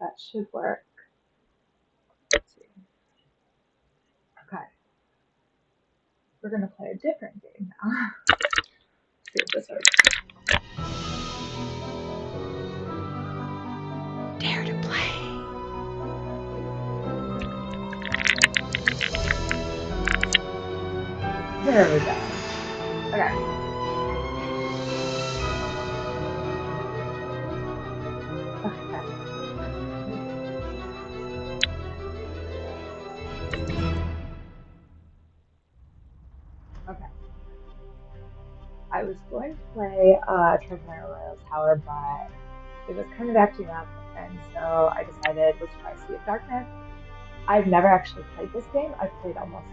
That should work. Let's see. Okay, we're gonna play a different game now. See if this works. Dare to play. There we go. Okay. Okay. Okay. I was going to play Treasure Royal Tower, but it was kind of acting up, and so I decided let's try Sea of Darkness. I've never actually played this game. I've played almost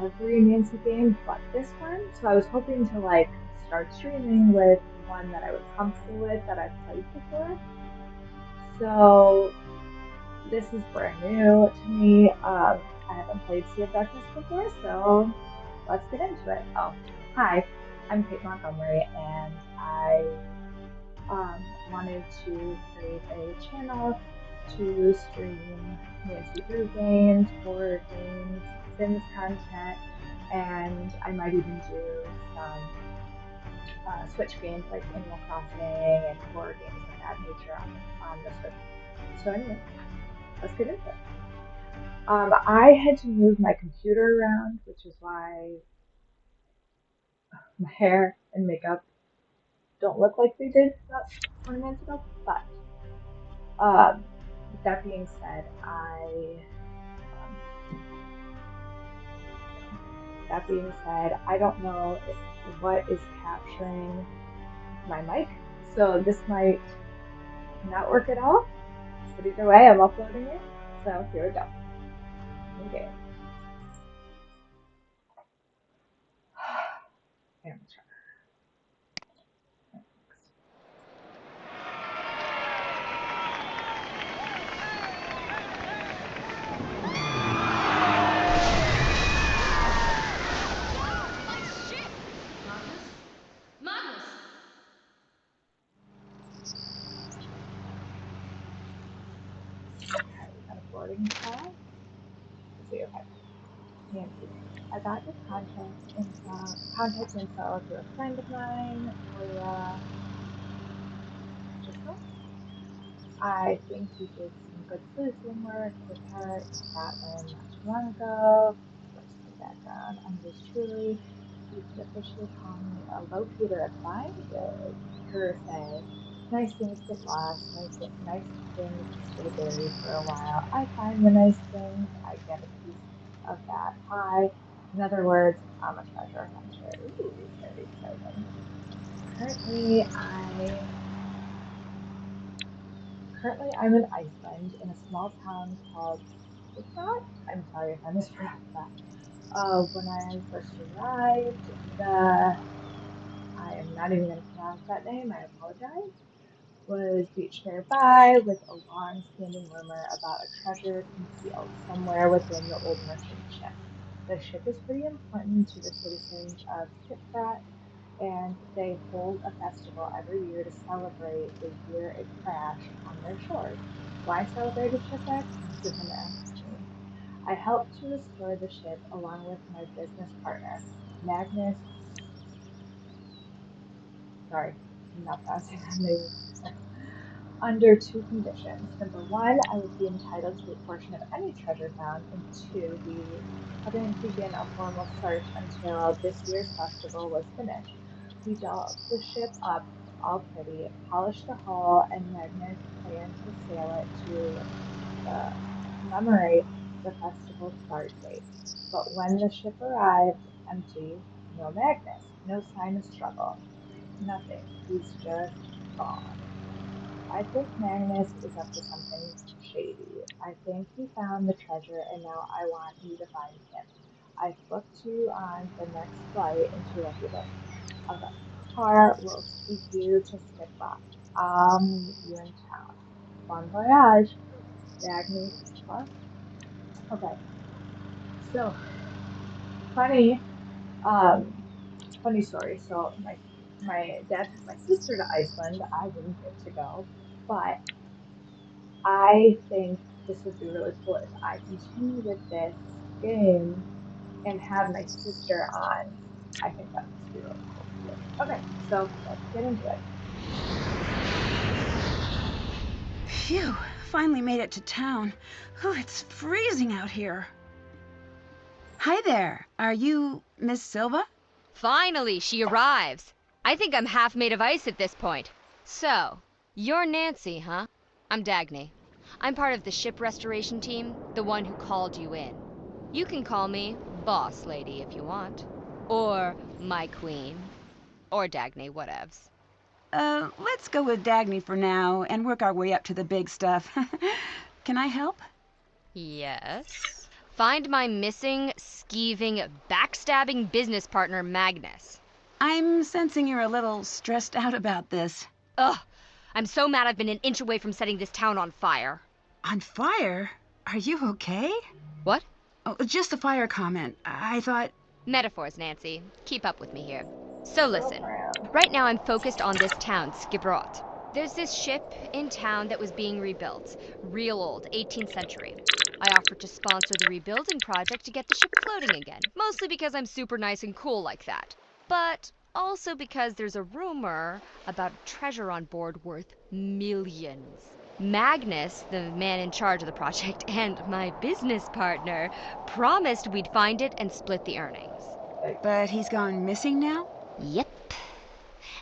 every Nancy game but this one. So I was hoping to like start streaming with one that I was comfortable with that I've played before. So this is brand new to me. I haven't played Sea of Darkness before, so let's get into it. Oh, hi, I'm Kate Montgomery, and I wanted to create a channel to stream Nancy Drew games, horror games, Sims content, and I might even do some Switch games like Animal Crossing and horror games of that nature on the Switch. So anyway, let's get into it. I had to move my computer around, which is why my hair and makeup don't look like they did about 20 minutes ago. But um, that being said, um, I don't know if what is capturing my mic, so this might not work at all. But either way, I'm uploading it, so here we go. Okay. Amateur. Okay, we got a boarding pass. Let's see, okay. Nancy. I got your contact info through a friend of mine, Moira Giselle. I think you did some good sleuthing work with her in Scotland not too long ago. Where's the background? I'm yours truly. You could officially call me a locator of fine goods. Her say. Nice things get lost. Nice things stay buried for a while. I find the nice things. I get a piece of that pie. In other words, I'm a treasure hunter. Ooh, very exciting. Currently, I Currently, I'm in Iceland in a small town called Svalbard. I'm sorry if I mispronounced that. When I first arrived, I am not even going to pronounce that name, I apologize, was beached nearby with a long standing rumor about a treasure concealed somewhere within the old merchant ship. The ship is pretty important to the citizens of Skipbrat, and they hold a festival every year to celebrate the year it crashed on their shores. Why celebrate a shipwreck? You're going to ask me. I helped to restore the ship along with my business partner, Magnus. Sorry, I'm not pronouncing that name. Under two conditions. Number one, I would be entitled to a portion of any treasure found, and two, we couldn't begin a formal search until this year's festival was finished. We dolled the ship up all pretty, polished the hull, and Magnus planned to sail it to commemorate the festival start date. But when the ship arrived, empty, no Magnus, no sign of struggle, nothing. He's just gone. I think Magnus is up to something shady. I think he found the treasure and now I want you to find him. I booked you on the next flight into Reykjavik. A car will take you to Skiplock. I'll meet you in town. Bon voyage, Dagny. What? Okay, so funny, um, funny story. So my dad took my sister to Iceland. I didn't get to go, but I think this would be really cool if I continue with this game and have my sister on. I think that would be really cool too. Okay, so let's get into it. Phew, finally made it to town. Oh, it's freezing out here. Hi there. Are you Miss Silva? Finally, she arrives. I think I'm half made of ice at this point. So, you're Nancy, huh? I'm Dagny. I'm part of the ship restoration team, the one who called you in. You can call me Boss Lady if you want. Or my queen. Or Dagny, whatevs. Let's go with Dagny for now and work our way up to the big stuff. Can I help? Yes. Find my missing, skeeving, backstabbing business partner, Magnus. I'm sensing you're a little stressed out about this. Ugh! I'm so mad I've been an inch away from setting this town on fire. On fire? Are you okay? What? Oh, just a fire comment. I thought... Metaphors, Nancy. Keep up with me here. So listen, Girlfriend. right now I'm focused on this town, Skibrot. There's this ship in town that was being rebuilt. Real old, 18th century. I offered to sponsor the rebuilding project to get the ship floating again. Mostly because I'm super nice and cool like that. But also because there's a rumor about treasure on board worth millions. Magnus, the man in charge of the project, and my business partner promised we'd find it and split the earnings. But he's gone missing now? Yep.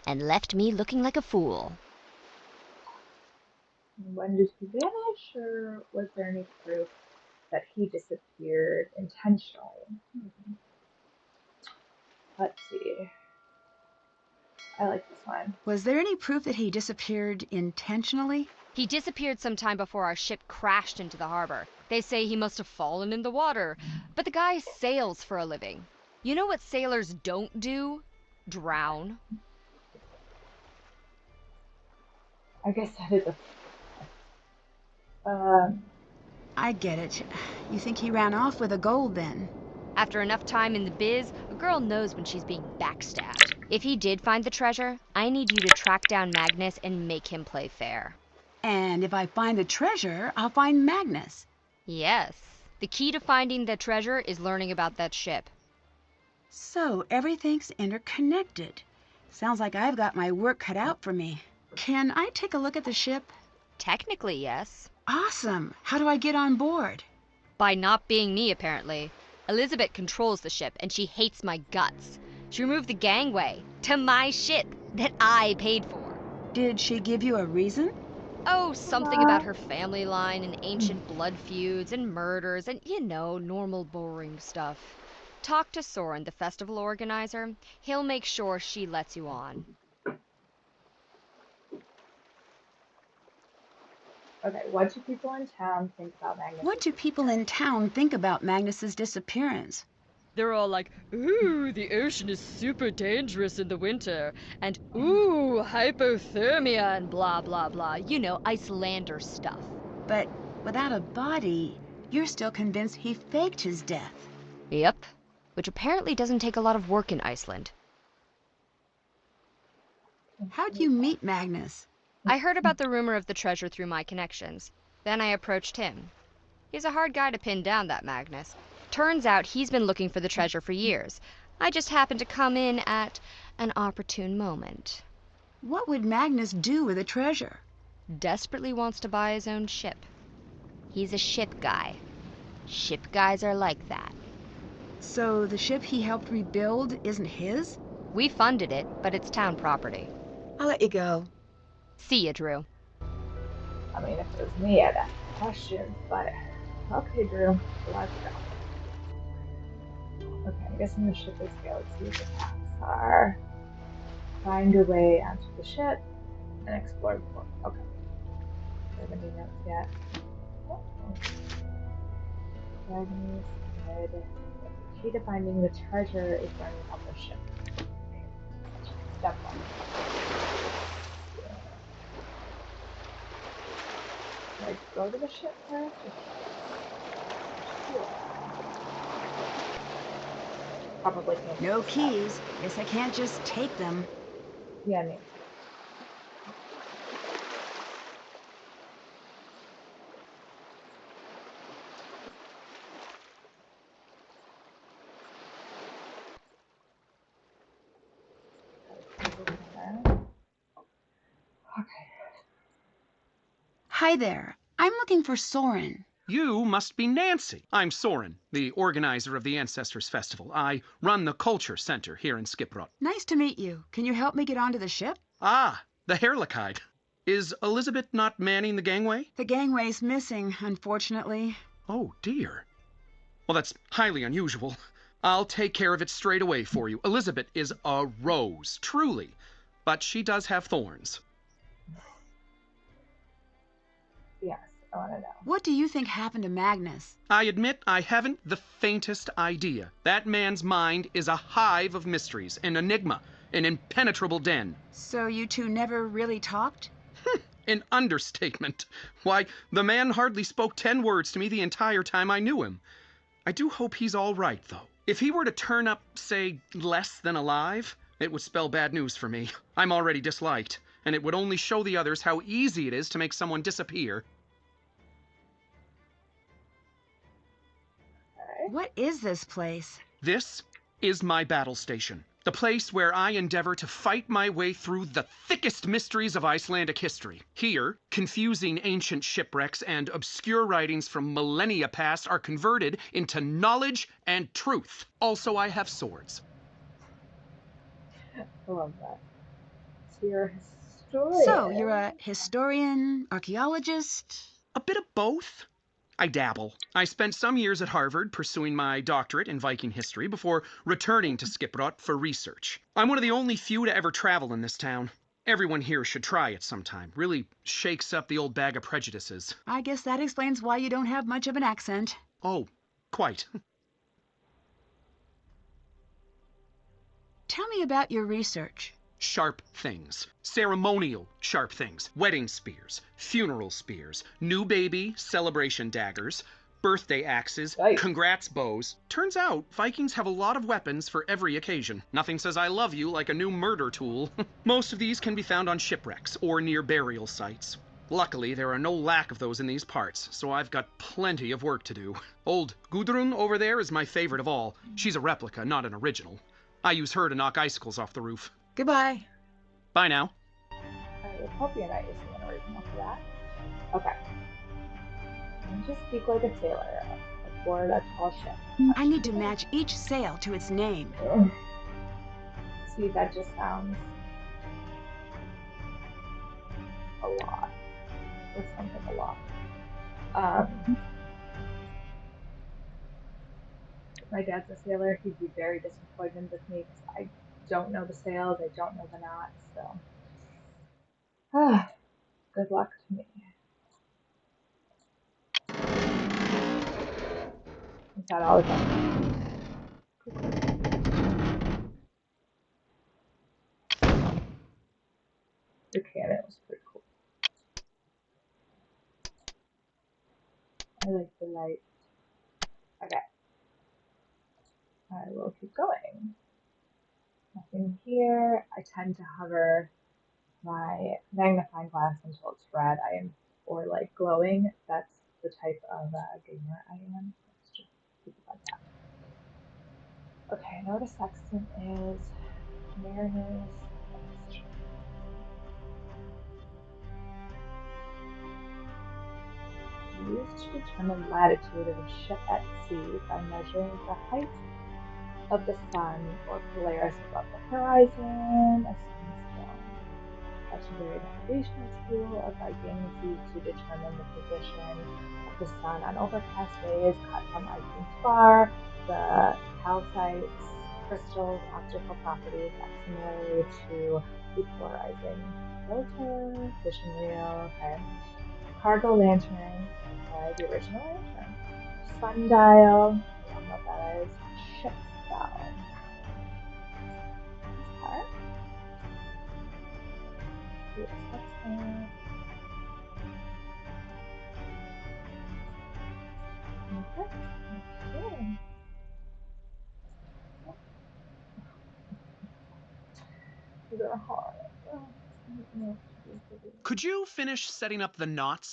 And left me looking like a fool. When did he vanish, or was there any proof that he disappeared intentionally? Let's see. I like this one. Was there any proof that he disappeared intentionally? He disappeared sometime before our ship crashed into the harbor. They say he must have fallen in the water. But the guy sails for a living. You know what sailors don't do? Drown. I guess that is a. I get it. You think he ran off with the gold then? After enough time in the biz, a girl knows when she's being backstabbed. If he did find the treasure, I need you to track down Magnus and make him play fair. And if I find the treasure, I'll find Magnus. Yes. The key to finding the treasure is learning about that ship. So everything's interconnected. Sounds like I've got my work cut out for me. Can I take a look at the ship? Technically, yes. Awesome. How do I get on board? By not being me, apparently. Elizabeth controls the ship, and she hates my guts. She removed the gangway to my ship that I paid for. Did she give you a reason? Oh, something about her family line and ancient blood feuds and murders and, normal boring stuff. Talk to Soren, the festival organizer. He'll make sure she lets you on. Okay, what do people in town think about Magnus? What do people in town think about Magnus's disappearance? They're all like, ooh, the ocean is super dangerous in the winter, and ooh, hypothermia and blah, blah, blah. Icelander stuff. But without a body, you're still convinced he faked his death. Yep. Which apparently doesn't take a lot of work in Iceland. How'd you meet Magnus? I heard about the rumor of the treasure through my connections. Then I approached him. He's a hard guy to pin down, that Magnus. Turns out he's been looking for the treasure for years. I just happened to come in at an opportune moment. What would Magnus do with the treasure? Desperately wants to buy his own ship. He's a ship guy. Ship guys are like that. So the ship he helped rebuild isn't his? We funded it, but it's town property. I'll let you go. See ya, Drew. I mean, if it was me, I'd ask questions, but okay, Drew, let's go. Okay, I guess I'm gonna ship this galaxy with the tasks are find your way onto the ship and explore the port. Okay. Do I have any notes yet? Oh. Dragons said the key to finding the treasure is learning about the ship. Step one. Should I go to the ship first? Probably can't. No keys. Guess I can't just take them. Yeah, me. Hi there. I'm looking for Soren. You must be Nancy. I'm Soren, the organizer of the Ancestors Festival. I run the Culture Center here in Skiprot. Nice to meet you. Can you help me get onto the ship? Ah, the Herlikide. Is Elizabeth not manning the gangway? The gangway's missing, unfortunately. Oh, dear. Well, that's highly unusual. I'll take care of it straight away for you. Elizabeth is a rose, truly. But she does have thorns. Yes, I want to know. What do you think happened to Magnus? I admit I haven't the faintest idea. That man's mind is a hive of mysteries, an enigma, an impenetrable den. So you two never really talked? An understatement. Why, the man hardly spoke 10 words to me the entire time I knew him. I do hope he's all right, though. If he were to turn up, say, less than alive, it would spell bad news for me. I'm already disliked, and it would only show the others how easy it is to make someone disappear. Okay. What is this place? This is my battle station. The place where I endeavor to fight my way through the thickest mysteries of Icelandic history. Here, confusing ancient shipwrecks and obscure writings from millennia past are converted into knowledge and truth. Also, I have swords. I love that. So you're a historian. So, you're a historian, archaeologist? A bit of both. I dabble. I spent some years at Harvard pursuing my doctorate in Viking history before returning to Skiprot for research. I'm one of the only few to ever travel in this town. Everyone here should try it sometime. Really shakes up the old bag of prejudices. I guess that explains why you don't have much of an accent. Oh, quite. Tell me about your research. Sharp things. Ceremonial sharp things. Wedding spears, funeral spears, new baby celebration daggers, birthday axes, Nice. congrats bows. Turns out, Vikings have a lot of weapons for every occasion. Nothing says I love you like a new murder tool. Most of these can be found on shipwrecks or near burial sites. Luckily, there are no lack of those in these parts, so I've got plenty of work to do. Old Gudrun over there is my favorite of all. She's a replica, not an original. I use her to knock icicles off the roof. Goodbye. Bye now. I would hope you're not using an original for that. Okay. And just speak like a sailor aboard a tall ship. I need to match each sail to its name. Ugh. See, that just sounds a lot. Or something a lot. If my dad's a sailor, he'd be very disappointed with me because I don't know the sails, I don't know the knots, so. Good luck to me. Is that all again? The cannon was pretty cool. I like the light. Okay. I will keep going. Nothing here. I tend to hover my magnifying glass until it's red. Or like glowing. That's the type of gamer I am. Let's just keep it like that. Okay, I know what a sextant is. Mariners. Used to determine latitude of a ship at sea by measuring the height of the sun or Polaris above the horizon. A sunstone. Legendary navigational tool of Vikings used to determine the position of the sun on overcast days, cut from Iceland spar. The calcite crystal's optical properties act similarly to depolarizing filter, fishing reel, okay. Cargo lantern, the original lantern. Sundial, I don't know what that is. Ship's bell. Okay. Yes, that's that. Okay. Okay. These are hard. Could you finish setting up the knots